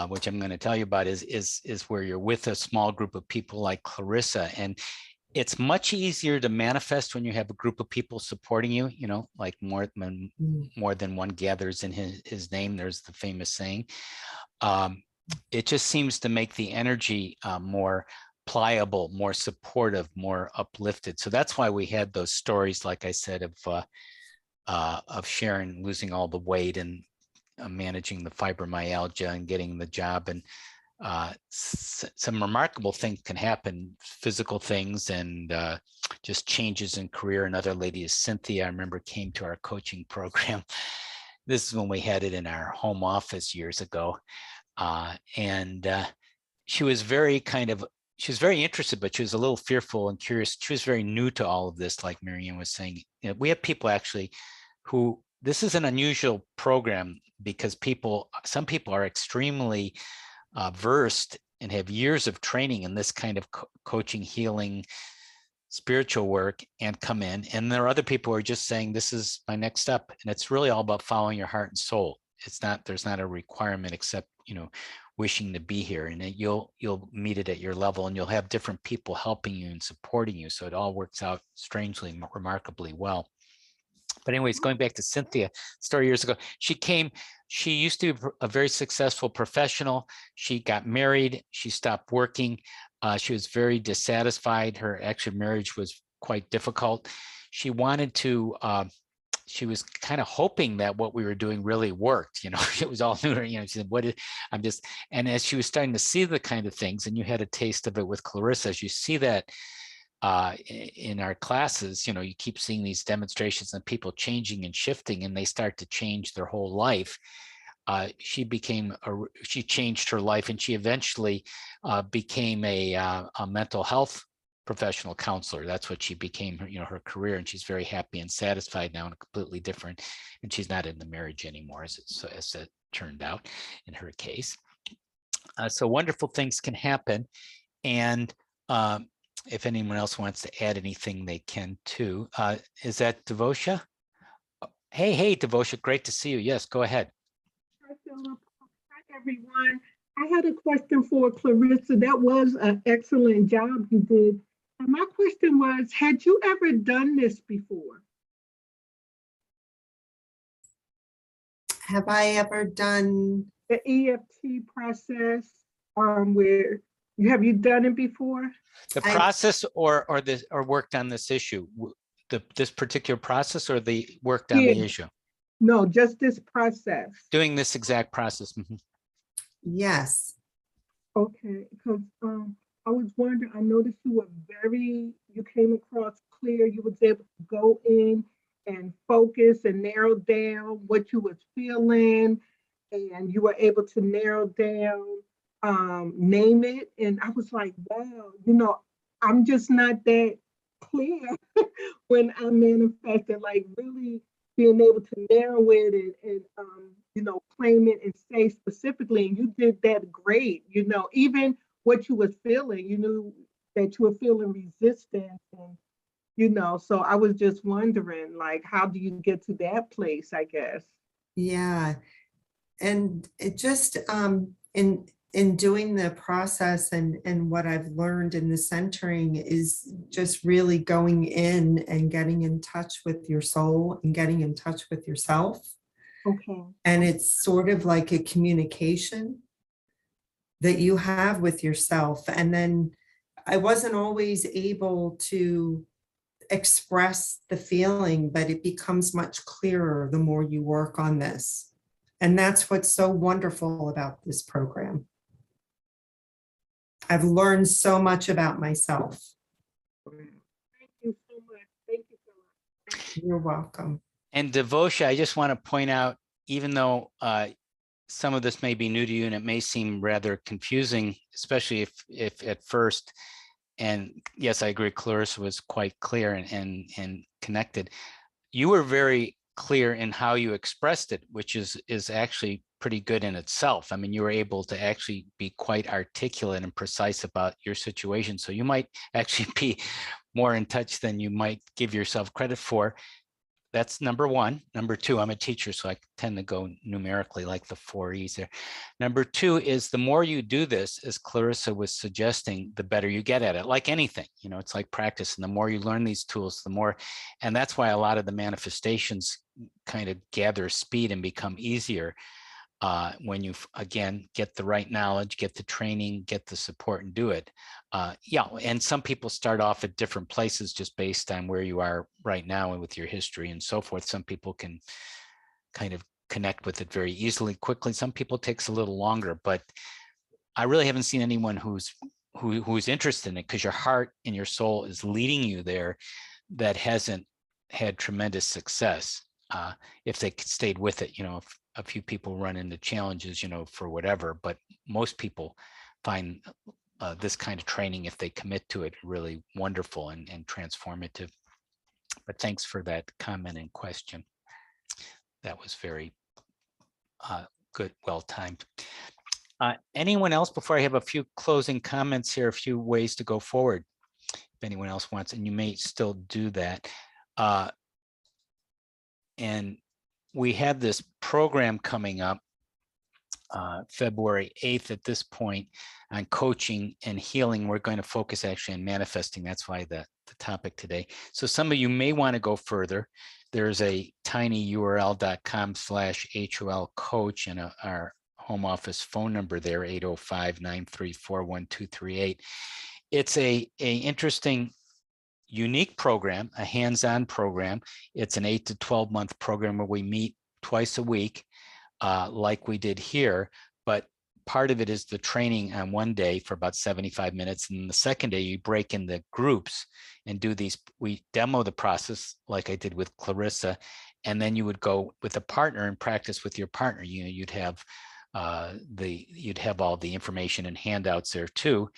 which I'm going to tell you about, is where you're with a small group of people like Clarissa, and it's much easier to manifest when you have a group of people supporting you. Like more than one gathers in his name. There's the famous saying. It just seems to make the energy more pliable, more supportive, more uplifted. So that's why we had those stories, like I said, of Sharon losing all the weight and managing the fibromyalgia and getting the job. And some remarkable things can happen, physical things and just changes in career. Another lady is Cynthia, I remember, came to our coaching program. This is when we had it in our home office years ago. And she was very interested, but she was a little fearful and curious. She was very new to all of this, like Marianne was saying. We have people actually who, this is an unusual program because some people are extremely versed and have years of training in this kind of coaching, healing, spiritual work, and come in. And there are other people who are just saying, this is my next step. And it's really all about following your heart and soul. There's not a requirement except, wishing to be here, and you'll meet it at your level, and you'll have different people helping you and supporting you. So it all works out strangely, remarkably well. But anyways, going back to Cynthia, story years ago, she used to be a very successful professional. She got married. She stopped working. She was very dissatisfied. Her actual marriage was quite difficult. She wanted to, she was kind of hoping that what we were doing really worked. It was all new. She said, and as she was starting to see the kind of things, and you had a taste of it with Clarissa, as you see that in our classes, you keep seeing these demonstrations and people changing and shifting, and they start to change their whole life. She changed her life, and she eventually became a mental health professional counselor. That's what she became, her career, and she's very happy and satisfied now, and completely different. And she's not in the marriage anymore, as it turned out in her case. So wonderful things can happen, and if anyone else wants to add anything, they can too. Is that Devosha? Hey, Devosha, great to see you. Yes, go ahead. Hi, Philip. Hi, everyone. I had a question for Clarissa. That was an excellent job you did. And my question was, had you ever done this before? Have I ever done the EFT process, where have you done it before? The process or worked on this issue? This particular process, or the worked on the issue? No, just this process. Doing this exact process. Mhm. Yes. Okay, because I was wondering, I noticed you came across clear, you was able to go in and focus and narrow down what you was feeling, and you were able to narrow down, name it, and I was like, wow, I'm just not that clear when I manifested, like really being able to narrow it and claim it and say specifically, and you did that great, even what you was feeling, you knew that you were feeling resistance and so I was just wondering, like, how do you get to that place, I guess. Yeah. And it just in doing the process and what I've learned in the centering is just really going in and getting in touch with your soul and getting in touch with yourself. Okay. And it's sort of like a communication that you have with yourself. And then I wasn't always able to express the feeling, but it becomes much clearer the more you work on this. And that's what's so wonderful about this program. I've learned so much about myself. Thank you so much. Thank you so much. You're welcome. And Devosha, I just want to point out, even though some of this may be new to you and it may seem rather confusing, especially if at first, and yes, I agree, Clarissa was quite clear and connected. You were very clear in how you expressed it, which is actually pretty good in itself. I mean, you were able to actually be quite articulate and precise about your situation. So you might actually be more in touch than you might give yourself credit for. That's number one. Number two, I'm a teacher, so I tend to go numerically like the 4 E's there. Number two is the more you do this, as Clarissa was suggesting, the better you get at it. Like anything, it's like practice. And the more you learn these tools, the more, and that's why a lot of the manifestations kind of gather speed and become easier when you, again, get the right knowledge, get the training, get the support and do it. Yeah, and some people start off at different places just based on where you are right now and with your history and so forth. Some people can kind of connect with it very easily, quickly. Some people it takes a little longer, but I really haven't seen anyone who's interested in it because your heart and your soul is leading you there that hasn't had tremendous success if they stayed with it. If a few people run into challenges, for whatever, but most people find this kind of training, if they commit to it, really wonderful and transformative. But thanks for that comment and question. That was very good, well timed. Anyone else before I have a few closing comments here, a few ways to go forward, if anyone else wants, and you may still do that. And we have this program coming up February 8th at this point on coaching and healing. We're going to focus actually on manifesting. That's why the topic today. So some of you may want to go further. There's a tinyurl.com/HOL coach and our home office phone number there, 805-934-1238. It's a interesting, unique program, a hands-on program. It's an 8 to 12 month program where we meet twice a week, like we did here, but part of it is the training on one day for about 75 minutes. And the second day you break into groups and do these, we demo the process like I did with Clarissa, and then you would go with a partner and practice with your partner. You'd have you'd have all the information and handouts there too.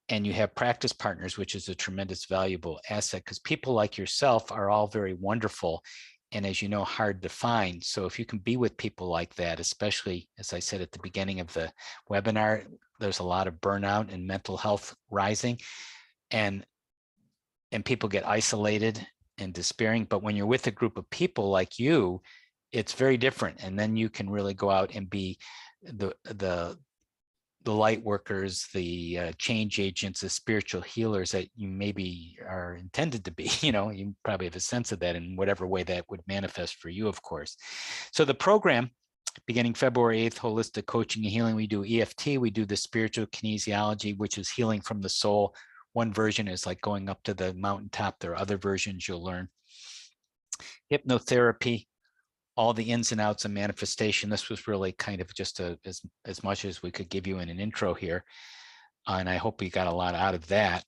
And you have practice partners, which is a tremendous valuable asset because people like yourself are all very wonderful. And as you know, hard to find. So if you can be with people like that, especially as I said at the beginning of the webinar, there's a lot of burnout and mental health rising, and people get isolated and despairing. But when you're with a group of people like you, it's very different. And then you can really go out and be the light workers, the change agents, the spiritual healers that you maybe are intended to be. You probably have a sense of that in whatever way that would manifest for you, of course. So the program, beginning February 8th, holistic coaching and healing. We do EFT, we do the spiritual kinesiology, which is healing from the soul. One version is like going up to the mountaintop. There are other versions you'll learn. Hypnotherapy, all the ins and outs of manifestation. This was really kind of just as much as we could give you in an intro here. And I hope we got a lot out of that.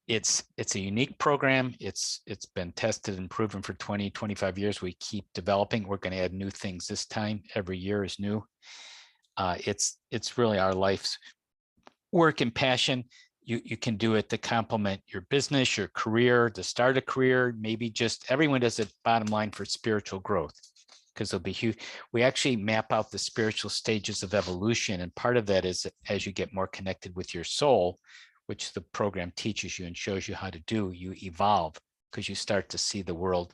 It's a unique program. It's been tested and proven for 20, 25 years. We keep developing. We're going to add new things this time. Every year is new. It's really our life's work and passion. You can do it to complement your business, your career, to start a career, maybe just everyone does it bottom line for spiritual growth, because there'll be huge. We actually map out the spiritual stages of evolution. And part of that is as you get more connected with your soul, which the program teaches you and shows you how to do, you evolve because you start to see the world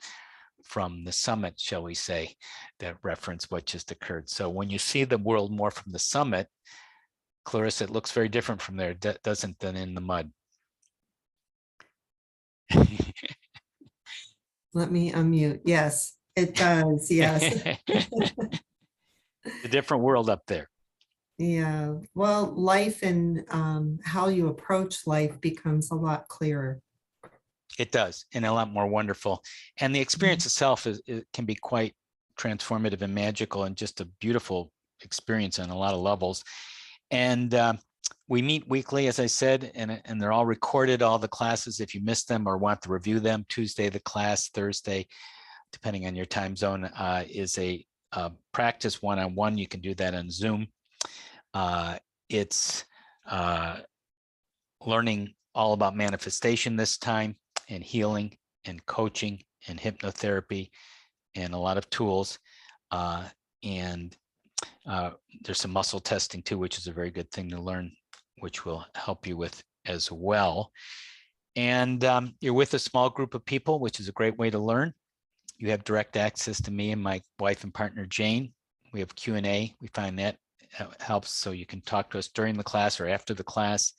from the summit, shall we say, that reference what just occurred. So when you see the world more from the summit, Clarissa, it looks very different from there, doesn't, than in the mud. Let me unmute. Yes, it does. Yes. A different world up there. Yeah. Well, life and how you approach life becomes a lot clearer. It does, and a lot more wonderful. And the experience itself it can be quite transformative and magical, and just a beautiful experience on a lot of levels. And we meet weekly, as I said, and they're all recorded, all the classes. If you missed them or want to review them, Tuesday the class, Thursday, depending on your time zone, is a practice one-on-one. You can do that on Zoom. It's learning all about manifestation this time, and healing and coaching and hypnotherapy and a lot of tools. There's some muscle testing too, which is a very good thing to learn, which will help you with as well. And you're with a small group of people, which is a great way to learn. You have direct access to me and my wife and partner, Jane. We have Q&A. We find that helps, so you can talk to us during the class or after the class.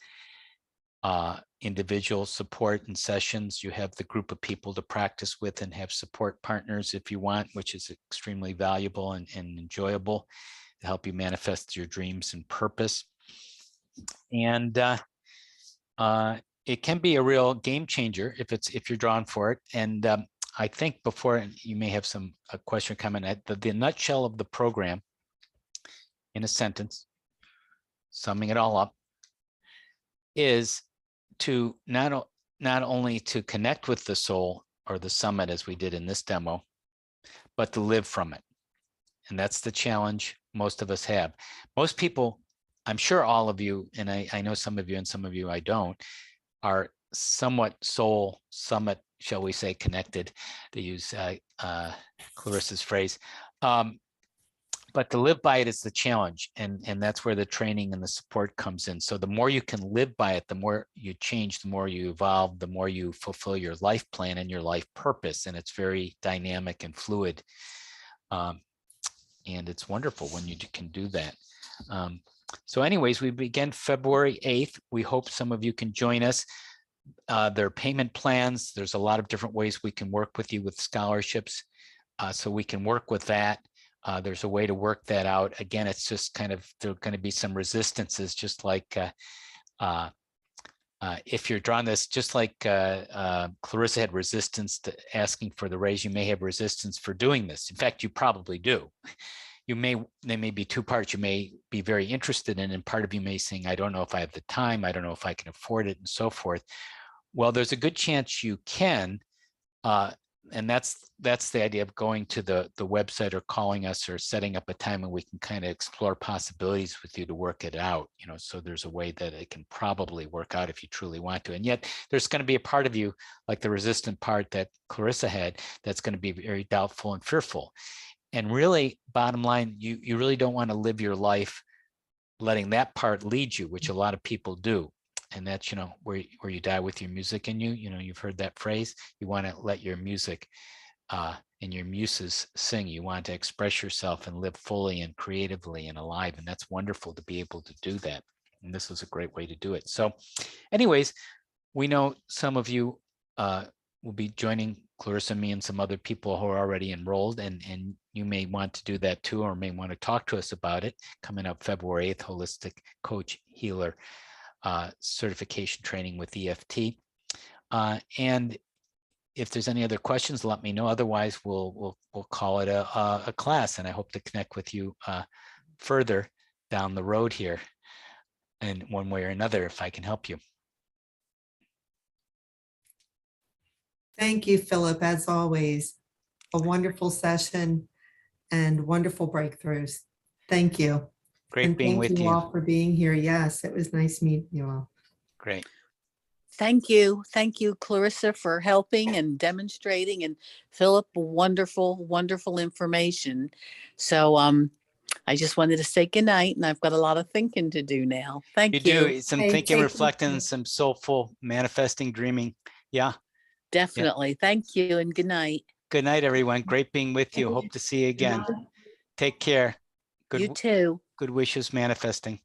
Individual support and sessions. You have the group of people to practice with and have support partners if you want, which is extremely valuable and enjoyable to help you manifest your dreams and purpose. And it can be a real game changer if you're drawn for it. And I think before, you may have a question coming at the nutshell of the program in a sentence, summing it all up, is to not only to connect with the soul or the summit as we did in this demo, but to live from it. And that's the challenge most of us have. Most people, I'm sure all of you, and I know some of you and some of you I don't, are somewhat soul summit, shall we say, connected, to use Clarissa's phrase. But to live by it is the challenge, and that's where the training and the support comes in. So the more you can live by it, the more you change, the more you evolve, the more you fulfill your life plan and your life purpose. And it's very dynamic and fluid. And it's wonderful when you can do that. So anyways, we begin February 8th. We hope some of you can join us. There are payment plans. There's a lot of different ways we can work with you with scholarships. So we can work with that. There's a way to work that out. Again, it's just kind of, there are going to be some resistances, just like if you're drawn this, just like Clarissa had resistance to asking for the raise, you may have resistance for doing this. In fact, you probably do. There may be two parts. You may be very interested in, and part of you may saying, I don't know if I have the time, I don't know if I can afford it, and so forth. Well, there's a good chance you can. And that's the idea of going to the website or calling us or setting up a time and we can kind of explore possibilities with you to work it out, so there's a way that it can probably work out if you truly want to. And yet there's going to be a part of you, like the resistant part that Clarissa had, that's going to be very doubtful and fearful. And really, bottom line, you really don't want to live your life letting that part lead you, which a lot of people do. And that's, where you die with your music in you. You've heard that phrase. You want to let your music and your muses sing. You want to express yourself and live fully and creatively and alive. And that's wonderful to be able to do that. And this is a great way to do it. So anyways, we know some of you will be joining Clarissa, me, and some other people who are already enrolled, and you may want to do that too, or may want to talk to us about it. Coming up February 8th, Holistic Coach Healer certification training with EFT. And if there's any other questions, let me know. Otherwise, we'll call it a class, and I hope to connect with you further down the road here in one way or another if I can help you. Thank you, Philip, as always. A wonderful session and wonderful breakthroughs. Thank you. Great And being thank with you you. all for being here. Yes, it was nice meeting you all. Great. Thank you. Thank you, Clarissa, for helping and demonstrating, and Philip, wonderful, wonderful information. So I just wanted to say goodnight, and I've got a lot of thinking to do now. You Thank you. do some Hey, thinking, take reflecting, care. some soulful manifesting, dreaming. Yeah. Definitely. Thank you, and good night. Good night, everyone. Great being with you. Hope to see you again. Take care. You Good, too. good wishes manifesting.